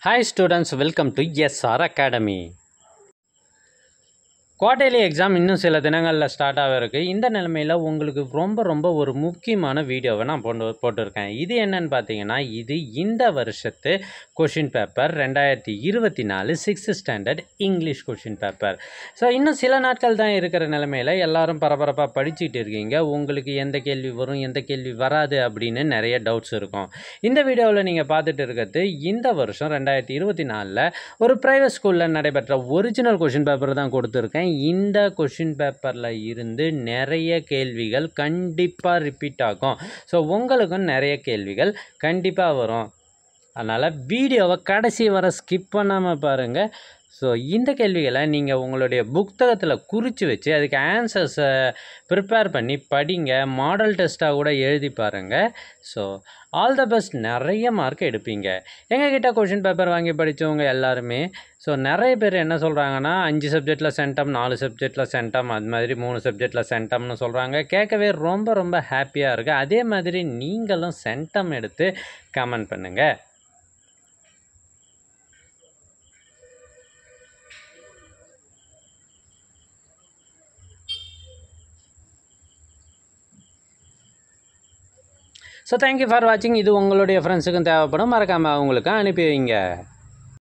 Hi students, welcome to SR Academy. Quarterly exam இன்னும் சில தினங்களில் ஸ்டார்ட் ஆக இருக்குது. இந்த நிலைமையில் உங்களுக்கு ரொம்ப ஒரு முக்கியமான வீடியோவை நான் போட்டிருக்கேன். இது என்னன்னு பார்த்தீங்கன்னா, இது இந்த வருஷத்து question paper 2024 6th standard English question paper. So இன்னும் சில நாட்கள் தான் இருக்கிற நிலைமையில் எல்லாரும் பரபரப்பாக படிச்சுட்டு இருக்கீங்க. உங்களுக்கு எந்த கேள்வி வரும், எந்த கேள்வி வராது அப்படின்னு நிறைய டவுட்ஸ் இருக்கும். இந்த வீடியோவில் நீங்கள் பார்த்துட்டு இருக்கிறது இந்த வருஷம் 2024 ஒரு ப்ரைவேட் ஸ்கூலில் நடைபெற்ற ஒரிஜினல் கொஷின் பேப்பர் தான் கொடுத்துருக்கேன். இந்த கொஷின் பேப்பரில் இருந்து நிறைய கேள்விகள் கண்டிப்பாக ரிப்பீட் ஆகும். ஸோ உங்களுக்கும் நிறைய கேள்விகள் கண்டிப்பாக வரும். அதனால் வீடியோவை கடைசி வர ஸ்கிப் பண்ணாமல் பாருங்கள். ஸோ இந்த கேள்விகளை நீங்கள் உங்களுடைய புத்தகத்தில் குறித்து வச்சு அதுக்கு ஆன்சர்ஸை ப்ரிப்பேர் பண்ணி படிங்க. மாடல் டெஸ்ட்டாக கூட எழுதி பாருங்கள். So all the best. நிறைய மார்க் எடுப்பீங்க. எங்ககிட்ட கொஷின் பேப்பர் வாங்கி படித்தவங்க எல்லாருமே நிறைய பேர் என்ன சொல்கிறாங்கன்னா, 5 சப்ஜெக்டில் சென்டம், 4 சப்ஜெக்டில் சென்டம், அது மாதிரி 3 சப்ஜெக்டில் சென்டம்னு சொல்கிறாங்க. கேட்கவே ரொம்ப ஹாப்பியாக இருக்குது. அதே மாதிரி நீங்களும் சென்டம் எடுத்து கமெண்ட் பண்ணுங்கள். ஸோ தேங்க்யூ ஃபார் வாட்சிங். இது உங்களுடைய ஃப்ரெண்ட்ஸுக்கும் தேவைப்படும். மறக்காமல் அவங்களுக்கு அனுப்பி வைங்க.